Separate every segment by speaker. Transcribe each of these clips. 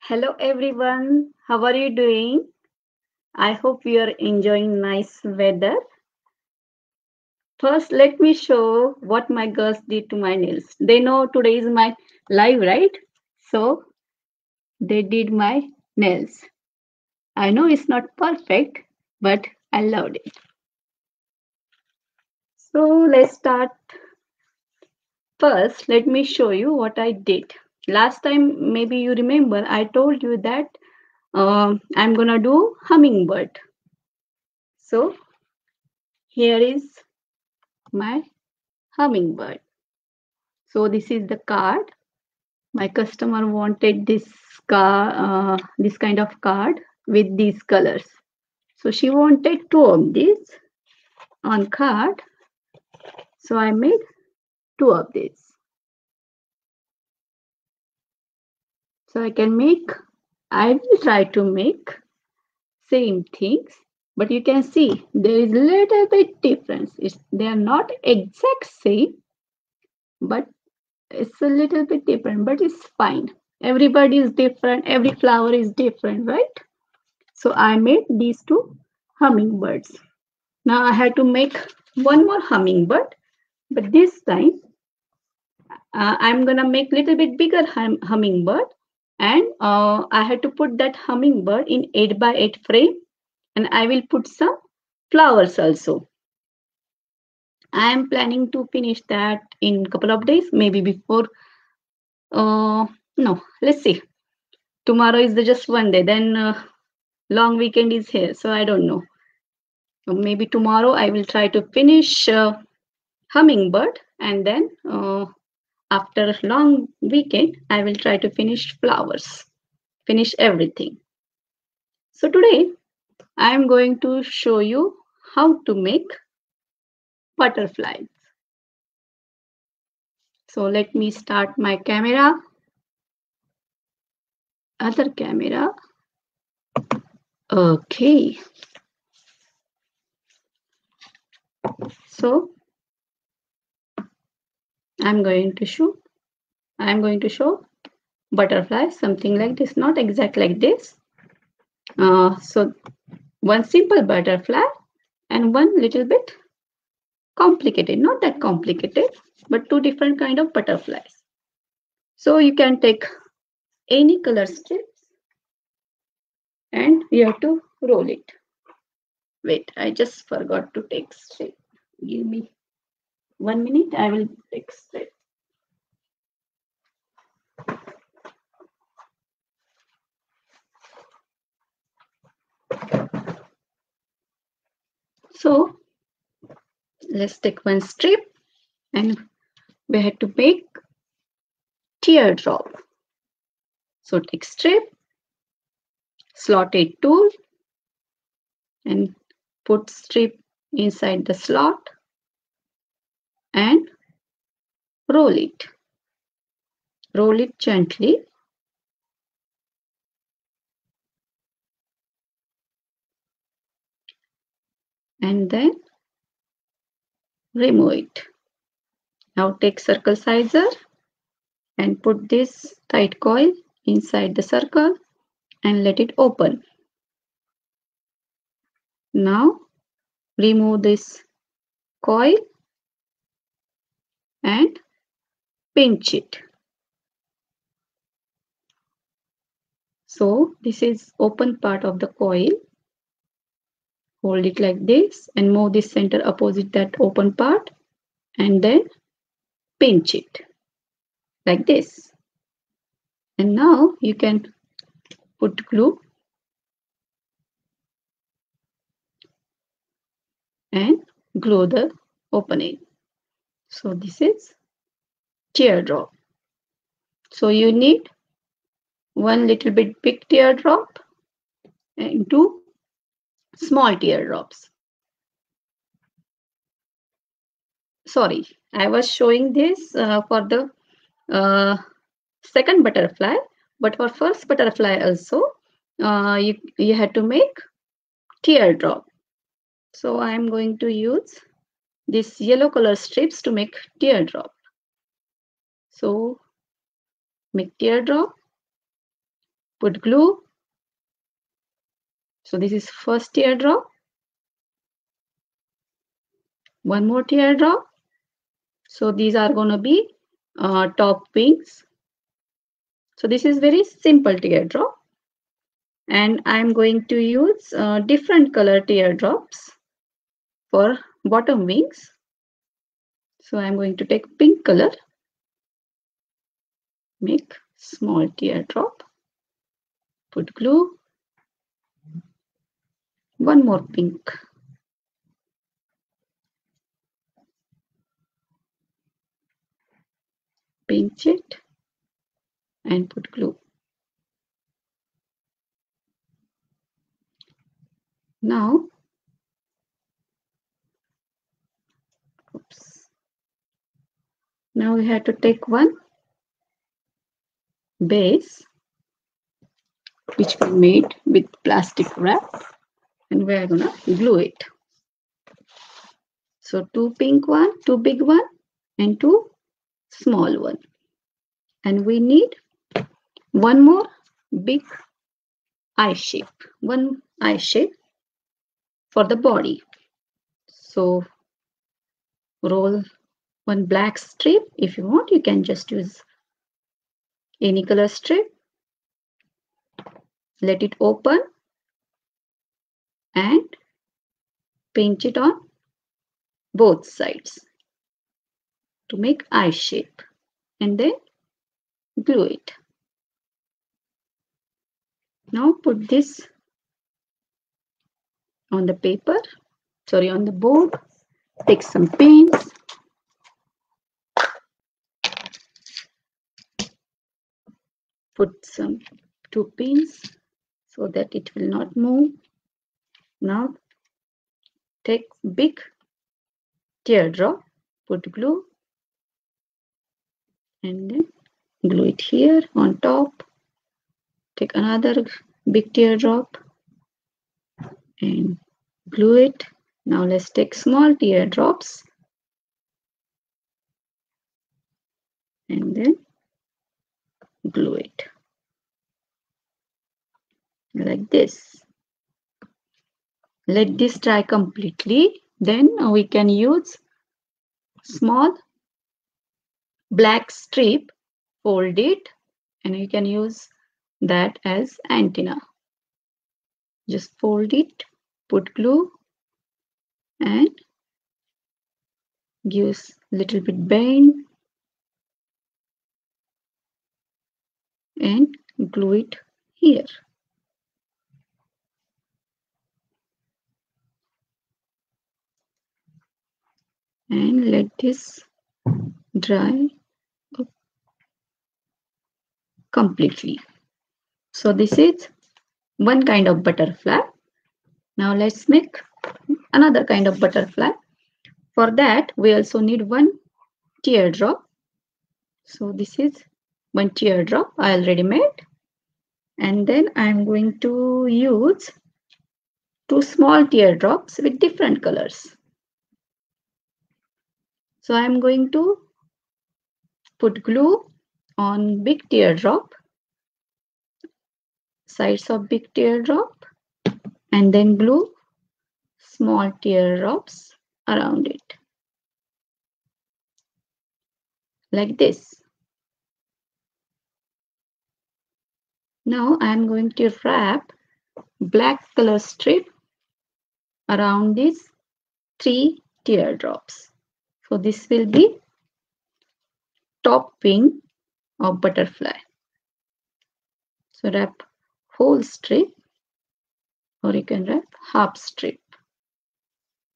Speaker 1: Hello everyone, how are you doing? I hope you are enjoying nice weather. First, let me show what my girls did to my nails. They know today is my live, right? So they did my nails. I know it's not perfect, but I loved it. So let's start. First, let me show you what I did. Last time, maybe you remember, I told you that I'm gonna do hummingbird. So here is my hummingbird. So this is the card. My customer wanted this kind of card with these colors. So she wanted two of these on card. So I made two of these. So I will try to make same things, but you can see there is little bit difference. They are not exact same, but it's a little bit different, but it's fine. Everybody is different. Every flower is different, right? So I made these two hummingbirds. Now I had to make one more hummingbird, but this time I'm gonna make little bit bigger hummingbird, and I had to put that hummingbird in 8 by 8 frame, and I will put some flowers also. I am planning to finish that in couple of days, maybe before. No, let's see. Tomorrow is just one day, then long weekend is here, so I don't know. Maybe tomorrow I will try to finish hummingbird, and then after a long weekend I will try to finish flowers, finish everything. So today I am going to show you how to make butterflies. So let me start my camera, other camera. Okay, so I'm going to show butterflies, something like this, not exact like this. So one simple butterfly and one little bit complicated, not that complicated, but two different kind of butterflies. So you can take any color strips and you have to roll it. Wait, I just forgot to take strip. Give me 1 minute, I will take strip. So let's take one strip, and we have to make teardrop. So take strip, slotted tool, and put strip inside the slot and roll it. Roll it gently. And then remove it. Now take circle sizer and put this tight coil inside the circle and let it open. Now remove this coil and pinch it. So this is open part of the coil. Hold it like this and move this center opposite that open part and then pinch it like this. And now you can put glue and glue the opening. So this is teardrop. So you need one little bit big teardrop and two small teardrops. Sorry, I was showing this for the second butterfly, but for first butterfly also you had to make teardrop. So I am going to use this yellow color strips to make teardrop. So make teardrop Put glue. So this is first teardrop. One more teardrop. So these are going to be top wings. So this is very simple teardrop. And I'm going to use different color teardrops for bottom wings. So I'm going to take pink color, make small teardrop, put glue, one more pink, pinch it and put glue. Now, now we have to take one base which we made with plastic wrap and we're gonna glue it. So two pink one, two big one and two small one. And we need one more big eye shape, one eye shape for the body. So roll one black strip. If you want, you can just use any color strip. Let it open and pinch it on both sides to make eye shape and then glue it. Now put this on the paper, on the board. Take some pins. Put some two pins so that it will not move. Now take big teardrop, put glue and then glue it here on top. Take another big teardrop and glue it. Now let's take small teardrops and then glue it like this. Let this dry completely. Then we can use small black strip, fold it, and you can use that as antenna. Just fold it, put glue and gives little bit bend and glue it here. And let this dry completely. So this is one kind of butterfly. Now let's make another kind of butterfly. For that we also need one teardrop. So this is one teardrop I already made. And then I'm going to use two small teardrops with different colors. So I'm going to put glue on big teardrop, sides of big teardrop, and then glue small teardrops around it like this. Now I'm going to wrap black color strip around these three teardrops. So this will be top wing of butterfly. So wrap whole strip or you can wrap half strip.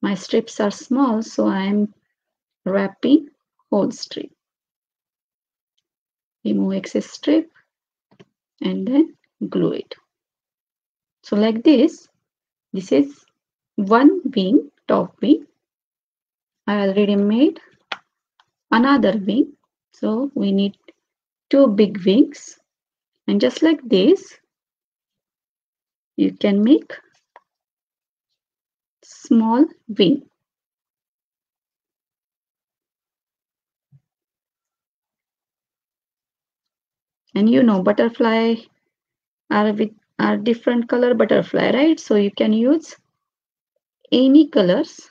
Speaker 1: My strips are small, so I am wrapping whole strip. Remove excess strip and then glue it. So like this is one wing, top wing. I already made another wing. So we need two big wings. And just like this, you can make small wing. And you know, butterfly are different color butterfly, right? So you can use any colors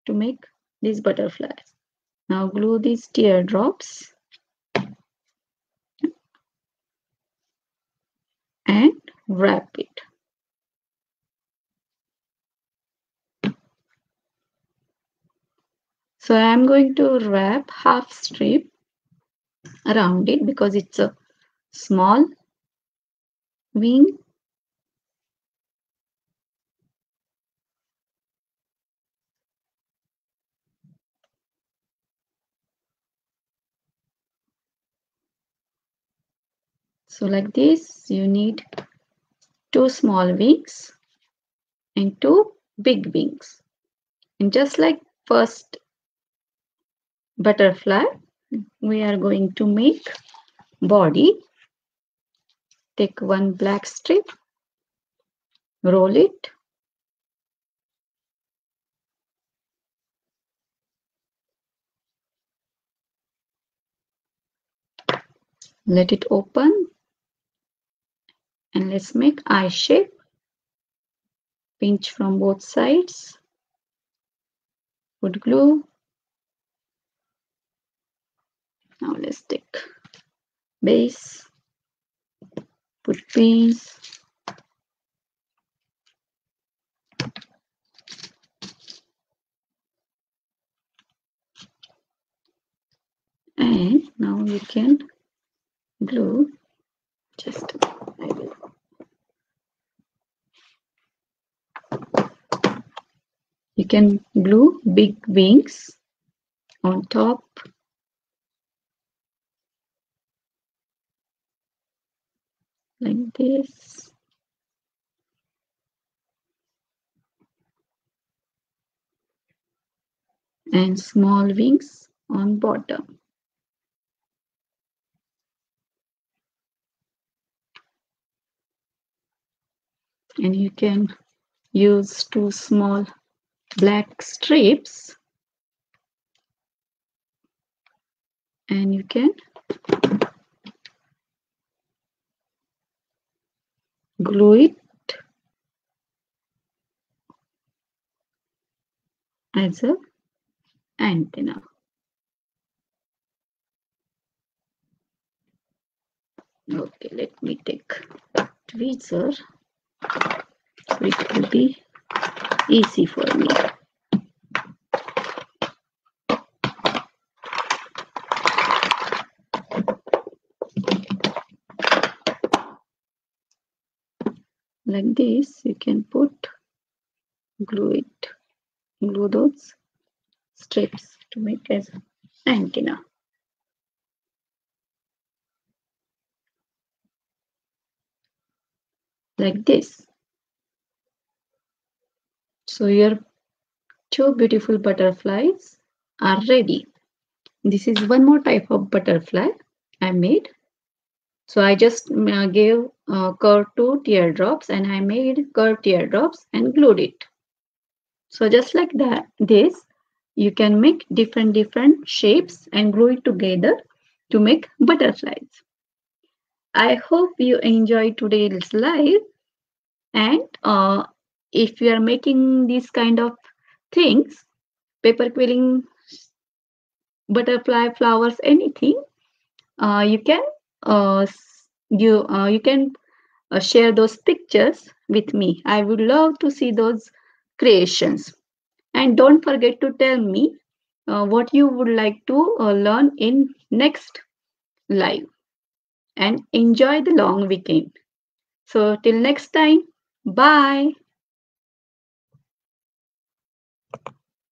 Speaker 1: to make these butterflies. Now glue these teardrops and wrap it. So I am going to wrap half strip around it because it's a small wing. So like this, you need 2 small wings and 2 big wings. And just like first butterfly, we are going to make body. Take one black strip, roll it, let it open, and let's make eye shape. Pinch from both sides, put glue. Now let's take base, put pins, and now you can glue. Just I will. You can glue big wings on top. Like this. And small wings on bottom. And you can use 2 small black strips, and you can glue it as a antenna. Okay, let me take tweezer so it will be easy for me. Like this, you can glue those strips to make as antenna. Like this. So your 2 beautiful butterflies are ready. This is one more type of butterfly I made. So I just gave curved 2 teardrops, and I made curved teardrops and glued it. So just like that, you can make different shapes and glue it together to make butterflies. I hope you enjoyed today's live, and if you are making these kind of things, paper quilling, butterfly, flowers, anything, you can you can share those pictures with me. I would love to see those creations. And don't forget to tell me what you would like to learn in next live. And enjoy the long weekend. So till next time, bye.